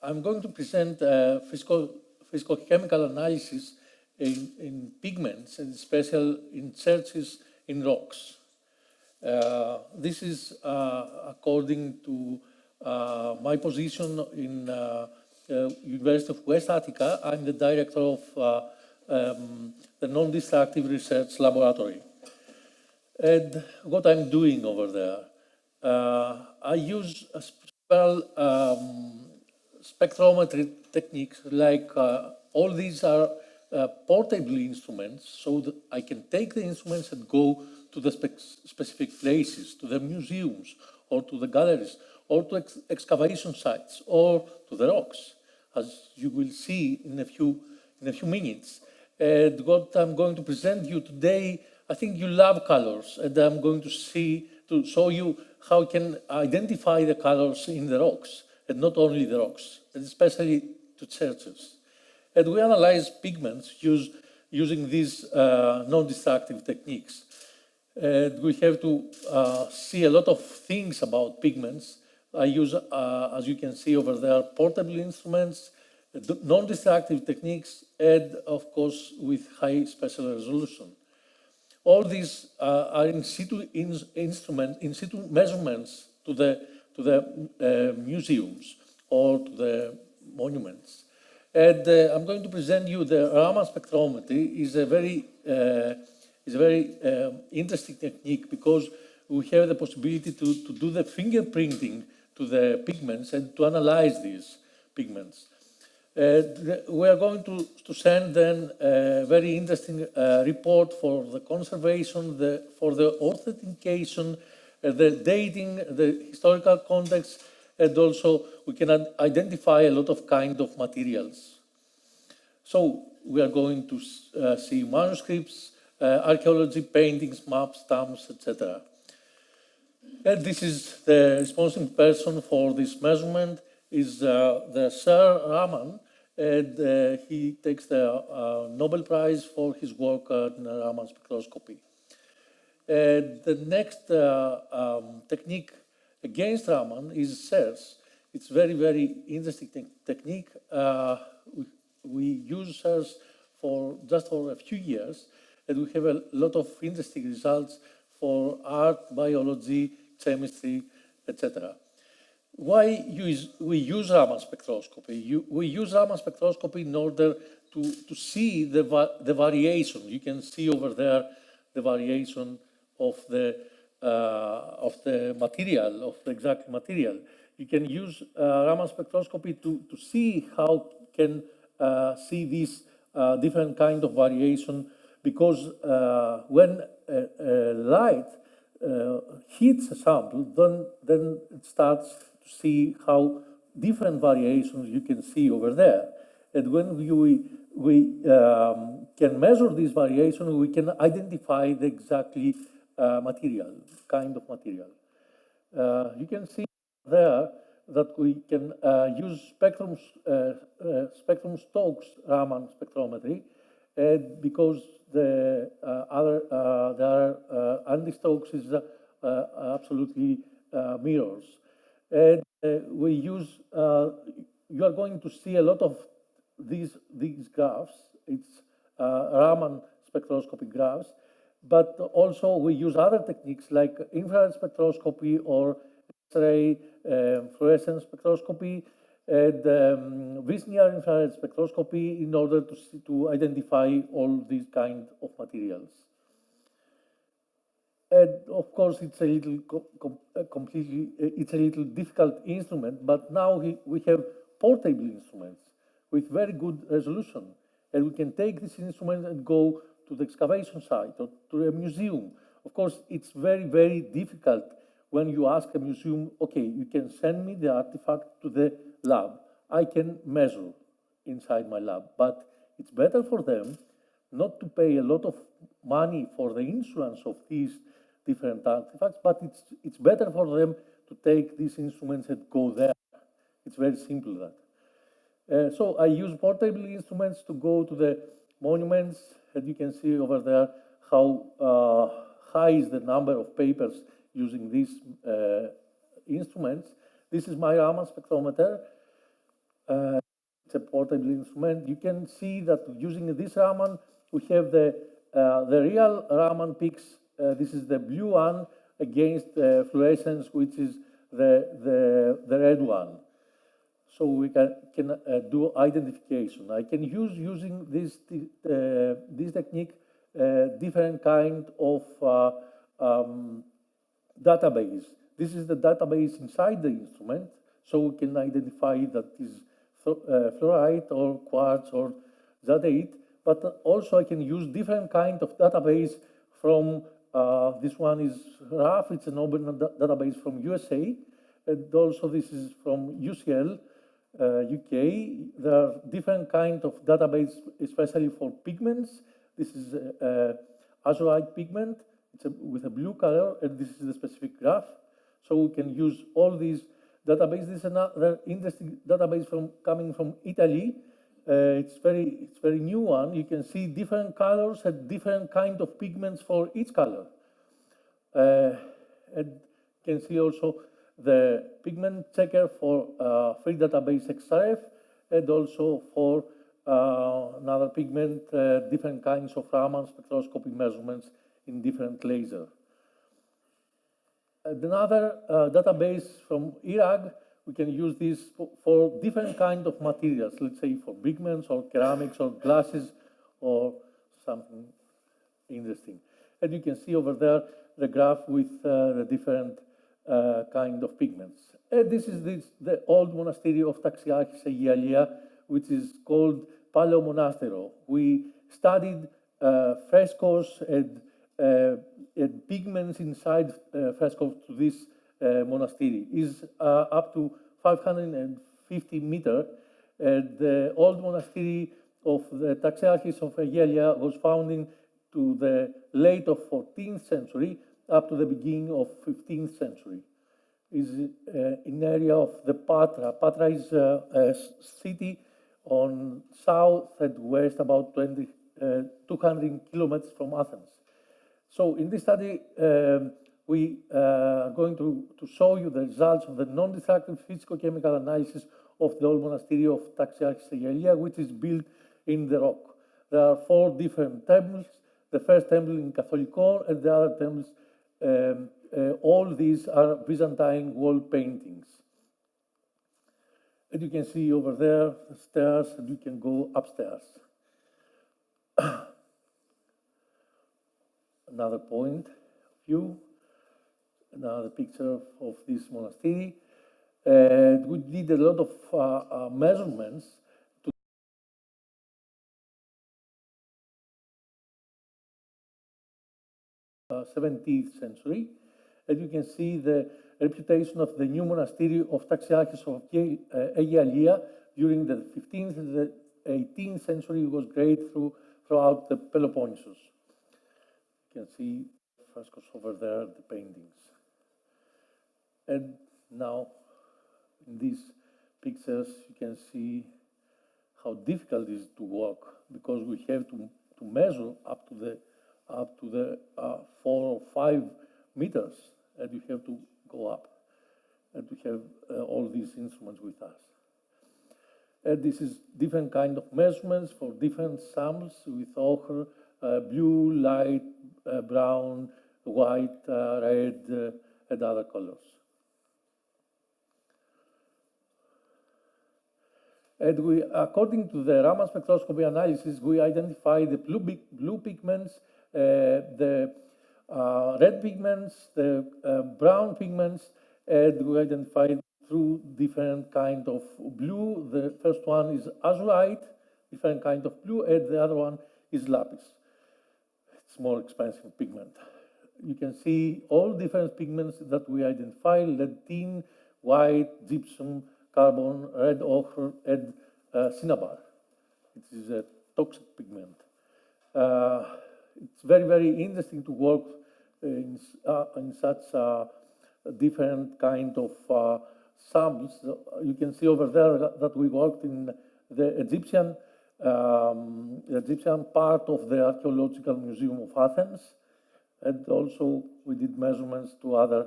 I'm going to present physicochemical analysis in pigments, and especially in searches in rocks. This is according to my position in University of West Attica. I'm the director of the Non-Destructive Research Laboratory. And what I'm doing over there, I use several spectrometry techniques, like all these are portable instruments, so that I can take the instruments and go to the specific places, to the museums, or to the galleries, or to excavation sites, or to the rocks, as you will see in a few minutes. And what I'm going to present you today, I think you love colors, and I'm going to show you how you can identify the colors in the rocks, and not only the rocks, and especially to churches. And we analyze pigments using these non-destructive techniques. And we have to see a lot of things about pigments. I use, as you can see over there, portable instruments, non-destructive techniques, and of course with high spatial resolution. All these are in situ measurements to the museums or to the monuments. And I'm going to present you the Raman spectrometry. Is a very interesting technique, because we have the possibility to do the fingerprinting to the pigments and to analyze these pigments. We are going to send then a very interesting report for the conservation, for the authentication, the dating, the historical context, and also we can identify a lot of kind of materials. So we are going to see manuscripts, archaeology, paintings, maps, stamps, etc. And this is the responsible person for this measurement, is the Sir Raman, and he takes the Nobel Prize for his work in Raman spectroscopy. And the next technique against Raman is SERS. It's very, very interesting technique. We use SERS just for a few years, and we have a lot of interesting results for art, biology, chemistry, etc. Why we use Raman spectroscopy? We use Raman spectroscopy in order to see the variation. You can see over there the variation of the material, of the exact material. You can use Raman spectroscopy to see how can see this different kind of variation, because when light hits a sample, then it starts to see how different variations you can see over there. And when we can measure this variation, we can identify the exactly material, kind of material. You can see there that we can use Spectrum-Stokes Raman spectrometry, because the anti-Stokes is absolutely mirrors. And we use, you are going to see a lot of these graphs. It's Raman spectroscopy graphs, but also we use other techniques like infrared spectroscopy or X-ray fluorescence spectroscopy, and this near-infrared spectroscopy, in order to identify all these kind of materials. And of course, it's a little difficult instrument, but now we have portable instruments with very good resolution, and we can take this instrument and go to the excavation site or to a museum. Of course, it's very, very difficult when you ask a museum, okay, you can send me the artifact to the lab. I can measure inside my lab, but it's better for them not to pay a lot of money for the insurance of these different artifacts, but it's better for them to take these instruments and go there. It's very simple that. So I use portable instruments to go to the monuments, and you can see over there how high is the number of papers using these instruments. This is my Raman spectrometer. it's a portable instrument. You can see that using this Raman, we have the real Raman peaks. This is the blue one against fluorescence, which is the red one. So we can do identification. I can using this technique different kind of database. This is the database inside the instrument, so we can identify that is fluorite or quartz or zadeite. But also I can use different kind of database from this one is RAF. It's an open database from USA, and also this is from UCL. UK. There are different kind of database, especially for pigments. This is azurite pigment. It's with a blue color, and this is the specific graph. So we can use all these databases. This is another interesting database coming from Italy. It's very new one. You can see different colors and different kind of pigments for each color. And you can see also the pigment checker for free database XRF, and also for another pigment, different kinds of Raman spectroscopy measurements in different laser. Another database from IRAG, we can use this for different kind of materials, let's say for pigments or ceramics or glasses or something interesting. And you can see over there the graph with the different kind of pigments. And this is the old monastery of Taxiarchis Agialia, which is called Paleomonastero. We studied frescoes and pigments inside frescoes to this monastery. Is up to 550 meters. And the old monastery of the Taxiarchis of Agialia was founded to the late of 14th century up to the beginning of 15th century. Is in area of the Patra. Patra is a city on south and west, about 200 kilometers from Athens. So in this study, we are going to show you the results of the non-destructive physico-chemical analysis of the old monastery of Taxiarchis Agialia, which is built in the rock. There are 4 different temples. The first temple in Catholicon, and the other temples, all these are Byzantine wall paintings. And you can see over there the stairs, and you can go upstairs. Another point of view, another picture of this monastery. We did a lot of measurements to 17th century. And you can see the reputation of the new monastery of Taxiarchis of Agialia during the 15th and the 18th century was great throughout the Peloponnesus. You can see frescoes over there, the paintings. And now, in these pictures, you can see how difficult it is to walk, because we have to measure up to the 4 or 5 meters, and you have to go up, and we have all these instruments with us. And this is different kind of measurements for different samples with ochre, blue, light, brown, white, red, and other colors. And we, according to the Raman spectroscopy analysis, we identify the blue pigments, the red pigments, the brown pigments, and we identified through different kind of blue. The first one is azurite, different kind of blue, and the other one is lapis. It's more expensive pigment. You can see all different pigments that we identify: lead tin, white, gypsum, carbon, red ochre, and cinnabar. It is a toxic pigment. It's very, very interesting to work in such different kind of samples. You can see over there that we worked in the Egyptian part of the Archaeological Museum of Athens, and also we did measurements to other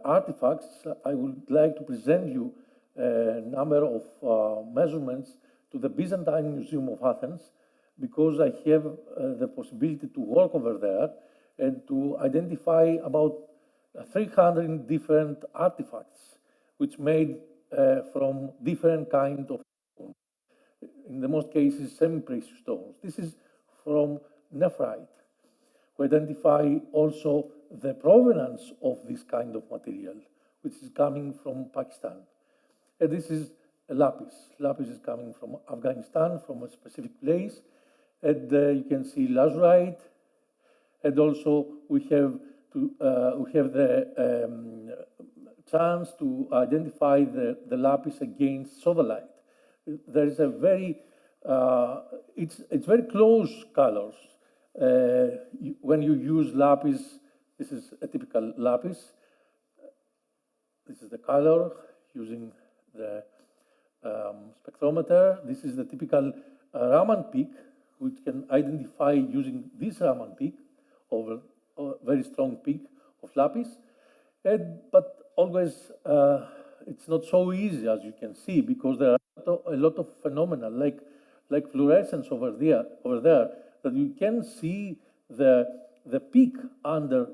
artifacts. I would like to present you number of measurements to the Byzantine Museum of Athens, because I have the possibility to work over there and to identify about 300 different artifacts, which made from different kind of, in the most cases, semi-precious stones. This is from nephrite. We identify also the provenance of this kind of material, which is coming from Pakistan. And this is a lapis. Lapis is coming from Afghanistan, from a specific place. And you can see lazurite. And also we have the chance to identify the lapis against sodalite. There is a very, it's very close colors. When you use lapis, this is a typical lapis. This is the color using the spectrometer. This is the typical Raman peak, which can identify using this Raman peak over a very strong peak of lapis. But always, it's not so easy, as you can see, because there are a lot of phenomena like fluorescence over there, that you can see the peak under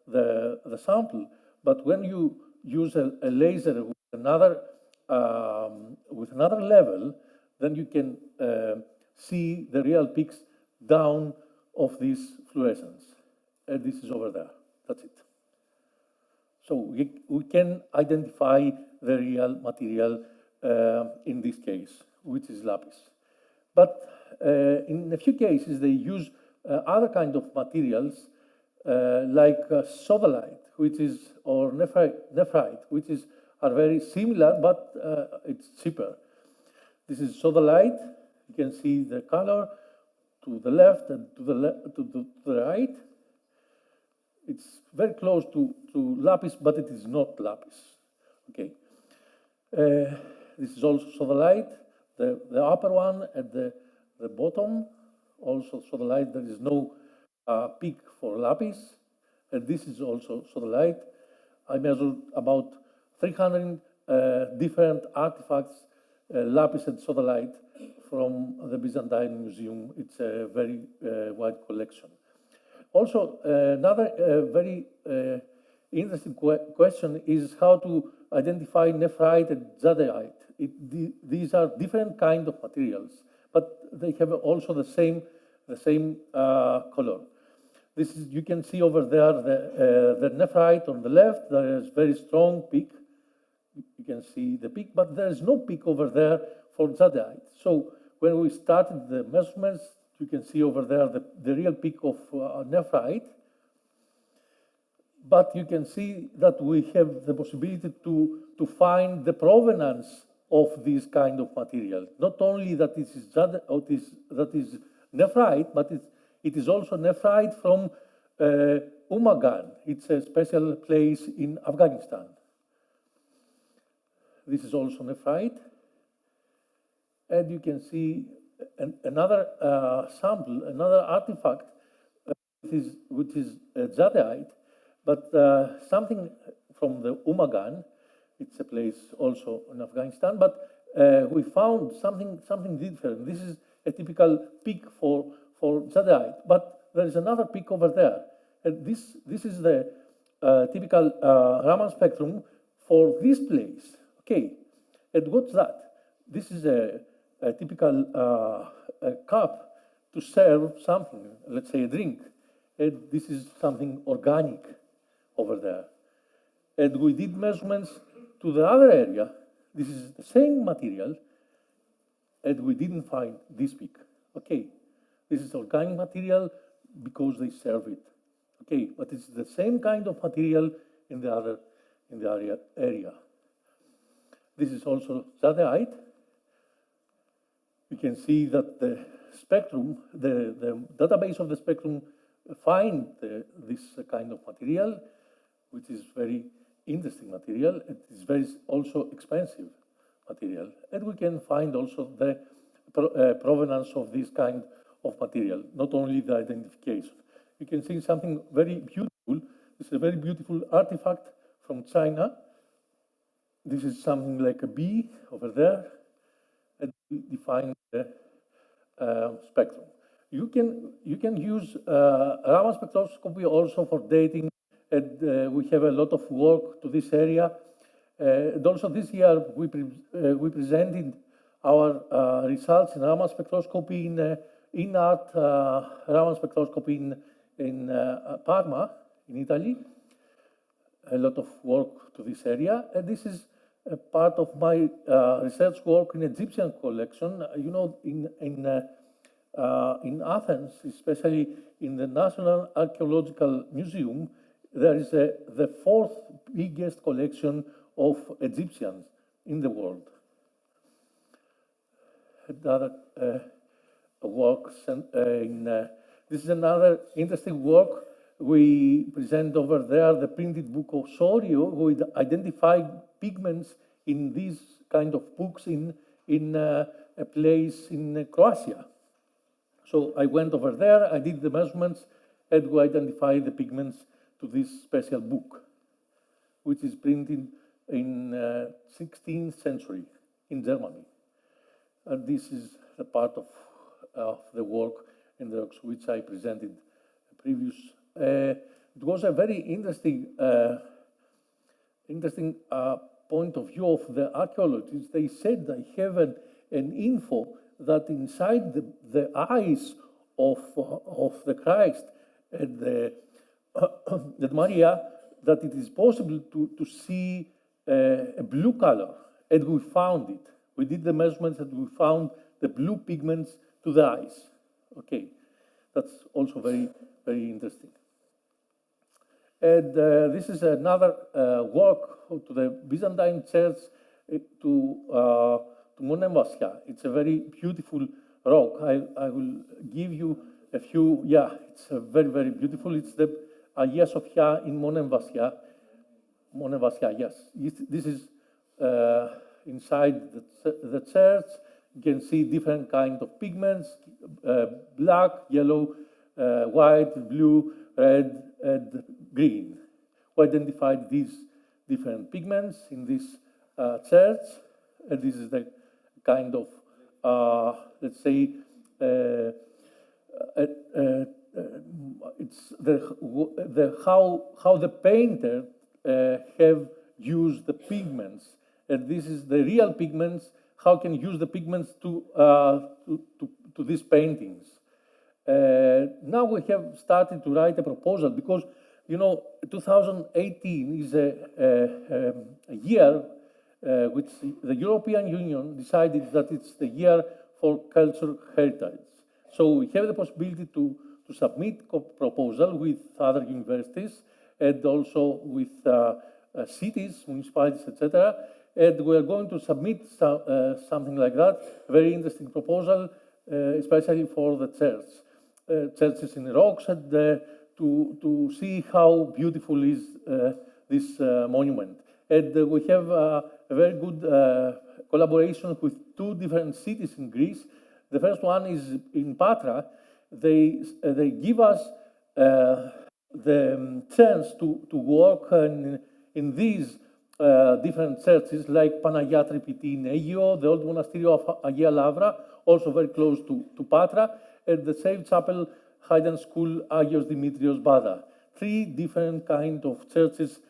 the sample. But when you use a laser with another level, then you can see the real peaks down of this fluorescence. And this is over there. That's it. So we can identify the real material in this case, which is lapis. But in a few cases, they use other kind of materials like sodalite, which is, or nephrite, which are very similar, but it's cheaper. This is sodalite. You can see the color to the left and to the right. It's very close to lapis, but it is not lapis. Okay. This is also sodalite, the upper one at the bottom, also sodalite. There is no peak for lapis. And this is also sodalite. I measured about 300 different artifacts, lapis and sodalite, from the Byzantine Museum. It's a very wide collection. Also, another very interesting question is how to identify nephrite and jadeite. These are different kind of materials, but they have also the same color. This is, you can see over there the nephrite on the left. There is very strong peak. You can see the peak, but there is no peak over there for jadeite. So when we started the measurements, you can see over there the real peak of nephrite. But you can see that we have the possibility to find the provenance of this kind of material. Not only that it is nephrite, but it is also nephrite from Umagan. It's a special place in Afghanistan. This is also nephrite. And you can see another sample, another artifact, which is jadeite, but something from the Umagan. It's a place also in Afghanistan, but we found something different. This is a typical peak for jadeite, but there is another peak over there. And this is the typical Raman spectrum for this place. Okay, and what's that? This is a typical cup to serve something, let's say a drink. And this is something organic over there. And we did measurements to the other area. This is the same material, and we didn't find this peak. Okay, this is organic material because they serve it. Okay, but it's the same kind of material in the other area. This is also jadeite. You can see that the spectrum, the database of the spectrum, find this kind of material, which is very interesting material. It is very also expensive material, and we can find also the provenance of this kind of material, not only the identification. You can see something very beautiful. It's a very beautiful artifact from China. this is something like a B over there, and we define the spectrum. You can use Raman spectroscopy also for dating, and we have a lot of work to this area. And also this year we presented our results in Raman spectroscopy in art Raman spectroscopy in Parma in Italy. A lot of work to this area, and this is a part of my research work in Egyptian collection. You know, in Athens, especially in the National Archaeological Museum, there is the fourth biggest collection of Egyptians in the world. Another work, this is another interesting work. We present over there the printed book of Sorio, who identified pigments in these kind of books in a place in Croatia. So I went over there, I did the measurements, and we identified the pigments to this special book, which is printed in 16th century in Germany. And this is the part of the work in the rocks which I presented previous. It was a very interesting point of view of the archaeologists. They said they have an info that inside the eyes of the Christ and the Maria, that it is possible to see a blue color, and we found it. We did the measurements and we found the blue pigments to the eyes. Okay, that's also very, very interesting. And this is another work to the Byzantine church to Monemvasia. It's a very beautiful rock. I will give you a few. Yeah, it's very, very beautiful. It's the Hagia Sophia in Monemvasia. Monemvasia, yes. This is inside the church. You can see different kinds of pigments: black, yellow, white, blue, red, and green. We identified these different pigments in this church, and this is the kind of, let's say, it's how the painter have used the pigments, and this is the real pigments. How can you use the pigments to these paintings? Now we have started to write a proposal because, you know, 2018 is a year which the European Union decided that it's the year for cultural heritage. So we have the possibility to submit a proposal with other universities and also with cities, municipalities, etc. And we are going to submit something like that, a very interesting proposal, especially for the church. Churches in the rocks, and to see how beautiful is this monument. And we have a very good collaboration with two different cities in Greece. The first one is in Patra. They give us the chance to work in these different churches, like Panagia Tripiti in Aigio, the old monastery of Agia Lavra, also very close to Patra, and the same chapel, Haydn School, Agios Dimitrios Bada. Three different kinds of churches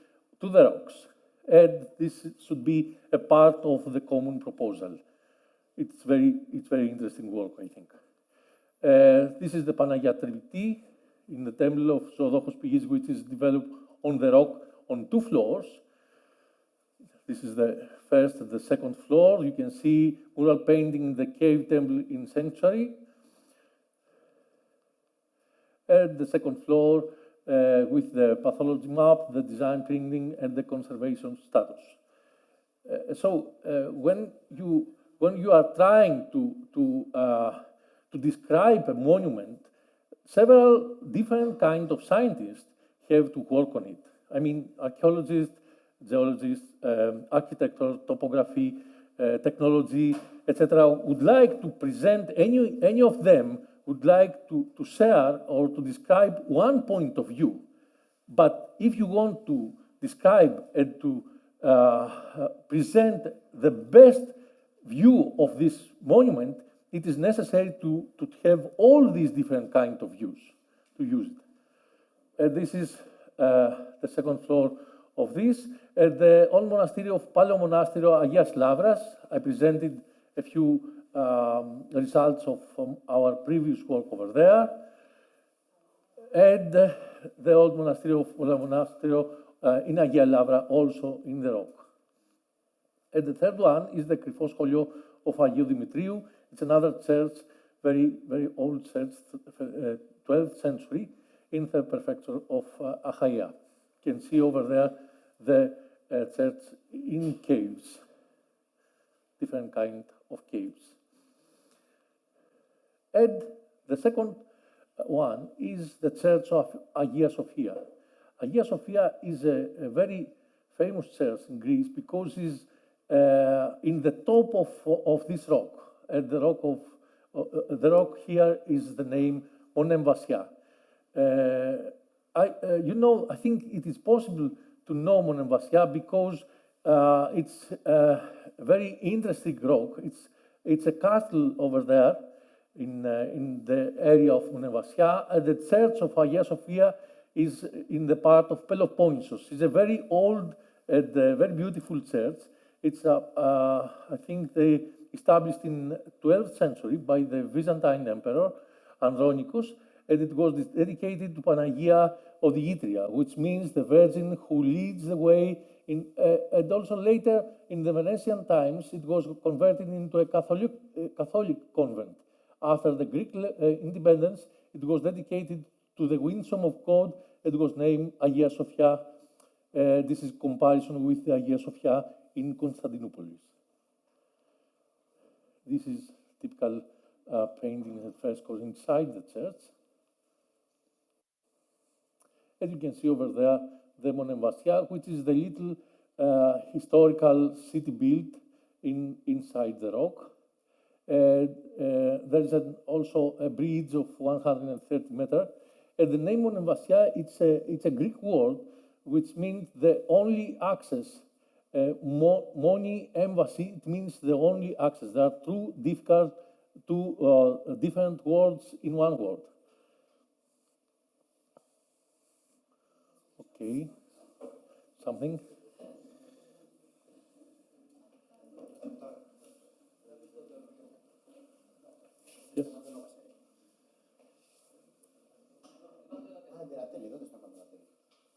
to the rocks. And this should be a part of the common proposal. It's very interesting work, I think. This is the Panagia Tripiti in the temple of Zodochos Pigis, which is developed on the rock on 2 floors. This is the first and the second floor. You can see mural painting in the cave temple in sanctuary. And the second floor with the pathology map, the design printing, and the conservation status. So when you are trying to describe a monument, several different kinds of scientists have to work on it. I mean, archaeologists, geologists, architecture, topography, technology, etc., would like to present, any of them would like to share or to describe one point of view. But if you want to describe and to present the best view of this monument, it is necessary to have all these different kinds of views to use it. This is the second floor of this. At the old monastery of Paleomonasterio Agias Lavras, I presented a few results from our previous work over there. And the old monastery of Paleomonasterio in Agia Lavra, also in the rock. And the third one is the Krifoskolio of Agiou Dimitriou. It's another church, very, very old church, 12th century, in the prefecture of Achaia. You can see over there the church in caves, different kind of caves. And the second one is the church of Agia Sophia. Agia Sophia is a very famous church in Greece because it's in the top of this rock. And the rock here is the name Monemvasia. I think it is possible to know Monemvasia because it's a very interesting rock. It's a castle over there in the area of Monemvasia. The church of Agia Sophia is in the part of Peloponnesus. It's a very old and very beautiful church. It's, I think, they established in 12th century by the Byzantine Emperor Andronicus, and it was dedicated to Panagia of the Ytria, which means the Virgin who leads the way. And also later, in the Venetian times, it was converted into a Catholic convent. After the Greek independence, it was dedicated to the Winsome of God. It was named Agia Sophia. This is comparison with the Agia Sophia in Constantinopolis. This is typical painting at first goes inside the church. And you can see over there the Monemvasia, which is the little historical city built inside the rock. There is also a bridge of 130 meters. And the name Monemvasia, it's a Greek word which means the only access. Moni embassy, it means the only access. There are two different words in one word. Okay, something? Yes.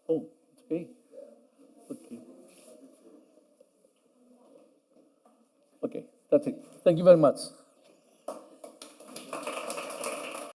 Oh, it's okay. Okay. Okay, that's it. Thank you very much.